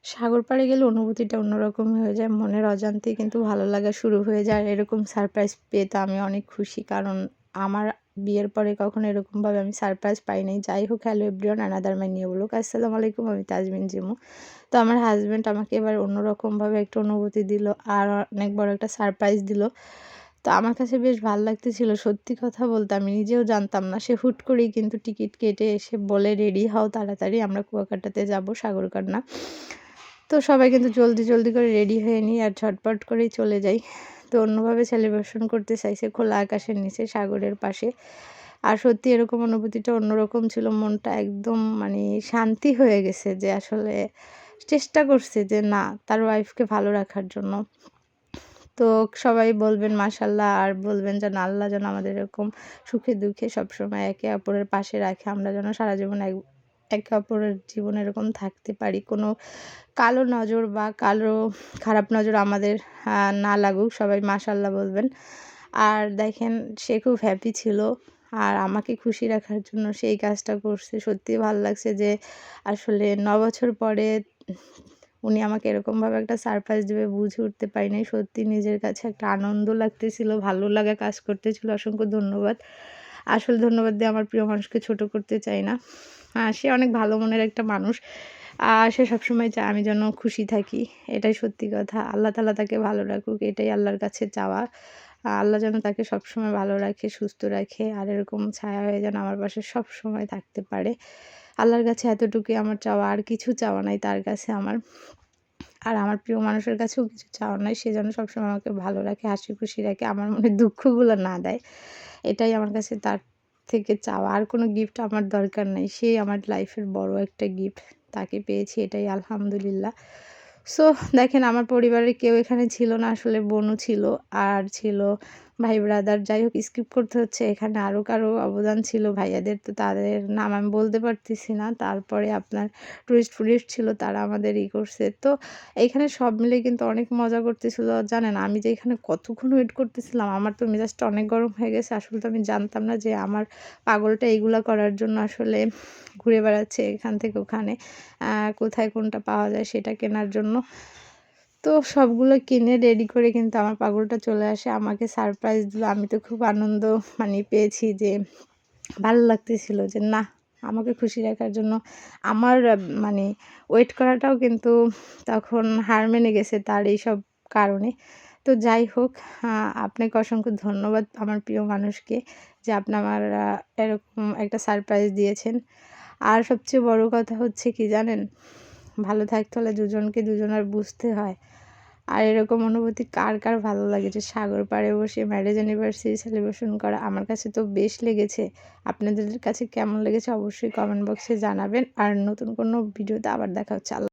সাগর পাড়ে গেলে অনুভূতিটা অন্যরকমই হয়ে যায়। মনের অজান্তেই কিন্তু ভালো লাগা শুরু হয়ে যায়। আর এরকম সারপ্রাইজ পেয়ে তো আমি অনেক খুশি। কারণ আমার বিয়ের পরে কখনো এরকমভাবে আমি সারপ্রাইজ পাই নাই। যাই হোক, hello everyone, another my new blog. আসসালামু আলাইকুম, আমি তাজমিন জিমু। তো আমার হাসব্যান্ড আমাকে এবার অন্যরকমভাবে একটা অনুভূতি দিল আর অনেক বড় একটা সারপ্রাইজ দিল। তো আমার কাছে বেশ ভাল লাগতেছিল। সত্যি কথা বলতে আমি নিজেও জানতাম না। সে হুট করেই কিন্তু টিকিট কেটে এসে বলে, "রেডি হও তাড়াতাড়ি, আমরা কুয়াকাটাতে যাব, সাগরকান্না।" তো সবাই কিন্তু জলদি, জলদি করে রেডি হয়ে নিই আর ঝটপট করেই চলে যাই। তো অন্যভাবে সেলিব্রেশন করতে চাইছে খোলা আকাশের নিচে, সাগরের পাশে। আর সত্যি এরকম অনুভূতিটা অন্যরকম ছিল। মনটা একদম মানে শান্তি হয়ে গেছে যে আসলে চেষ্টা করছে যে না, তার ওয়াইফকে ভালো রাখার জন্য। তো সবাই বলবেন মাশাআল্লাহ আর বলবেন যেন আল্লাহ যেন আমাদের এরকম সুখে দুঃখে সবসময় একে অপরের পাশে রাখে। আমরা যেন সারা জীবন একে অপরের জীবনে এরকম থাকতে পারি। কোনো কালো নজর বা কালো খারাপ নজর আমাদের না লাগুক। সবাই মাশাআল্লাহ বলবেন। আর দেখেন, সে খুব হ্যাপি ছিল। আর আমাকে খুশি রাখার জন্য সে এই কাজটা করছে। সত্যিই ভাল লাগছে যে আসলে ৯ বছর পরে উনি আমাকে এরকমভাবে একটা সারপ্রাইজ দেবে বুঝে উঠতে পারি নাই। সত্যি নিজের কাছে একটা আনন্দ লাগতেছিল, ভালো লাগা কাজ করতেছিল। অসংখ্য ধন্যবাদ। আসলে ধন্যবাদ দিয়ে আমার প্রিয় মানুষকে ছোট করতে চাই না। সে অনেক ভালো মনের একটা মানুষ। সে সবসময় চায় আমি যেন খুশি থাকি। এটাই সত্যি কথা। আল্লাহ তাআলা তাকে ভালো রাখুক, এটাই আল্লাহর কাছে চাওয়া। আল্লাহ যেন তাকে সবসময় ভালো রাখে, সুস্থ রাখে। আর এরকম ছায়া হয়ে যেন আমার পাশে সবসময় থাকতে পারে। আল্লাহর কাছে এতটুকুই আমার চাওয়া, আর কিছু চাওয়া নাই তার কাছে আমার। আর আমার প্রিয় মানুষের কাছেও কিছু চাওয়ার নাই। সে যেন সবসময় আমাকে ভালো রাখে, হাসি খুশি রাখে, আমার মনে দুঃখগুলো না দেয়। এটাই আমার কাছে তার থেকে চাওয়া। আর কোনো গিফট আমার দরকার নাই। সেই আমার লাইফের বড় একটা গিফট। তাকে পেয়েছি, এটাই আলহামদুলিল্লাহ। সো দেখেন, আমার পরিবারের কেউ এখানে ছিল না। আসলে বোনও ছিল, আর ছিল ভাই ব্রাদার। যাই হোক, স্কিপ করতে হচ্ছে। এখানে আরও কারো অবদান ছিল ভাইয়াদের। তো তাদের নাম আমি বলতে পারতেছি না। তারপরে আপনার টুরিস্ট ছিল, তারা আমাদের করছে। তো এইখানে সব মিলে কিন্তু অনেক মজা করতেছিল। জানেন, আমি যে এখানে কতক্ষণ ওয়েট করতেছিলাম, আমার তো মেজাজটা অনেক গরম হয়ে গেছে। আসলে তো আমি জানতাম না যে আমার পাগলটা এগুলা করার জন্য আসলে ঘুরে বেড়াচ্ছে এখান থেকে ওখানে। কোথায় কোনটা পাওয়া যায় সেটা কেনার জন্য। তো সবগুলো কিনে রেডি করে কিন্তু আমার পাগলটা চলে আসে। আমাকে সারপ্রাইজ দিল। আমি তো খুব আনন্দ মানে পেয়েছি যে ভালো লাগতেছিল যে নাহ, আমাকে খুশি রাখার জন্য আমার মানে ওয়েট করাটাও কিন্তু তখন হার মেনে গেছে তার এইসব কারণে। তো যাই হোক, আপনাকে অসংখ্য ধন্যবাদ আমার প্রিয় মানুষকে যে আপনি আমার এরকম একটা সারপ্রাইজ দিয়েছেন। আর সবচেয়ে বড় কথা হচ্ছে কি জানেন? ভালো থাকতে হলে দুজনকে দুজনার বুঝতে হয়। আর এরকম অনুভূতি কার, কার ভালো লাগে যে সাগর পাড়ে বসে ম্যারেজ অ্যানিভার্সারি সেলিব্রেশন করা? আমার কাছে তো বেশ লেগেছে। আপনাদের কাছে কেমন লেগেছে অবশ্যই কমেন্ট বক্সে জানাবেন। আর নতুন কোনো ভিডিওতে আবার দেখা হচ্ছে।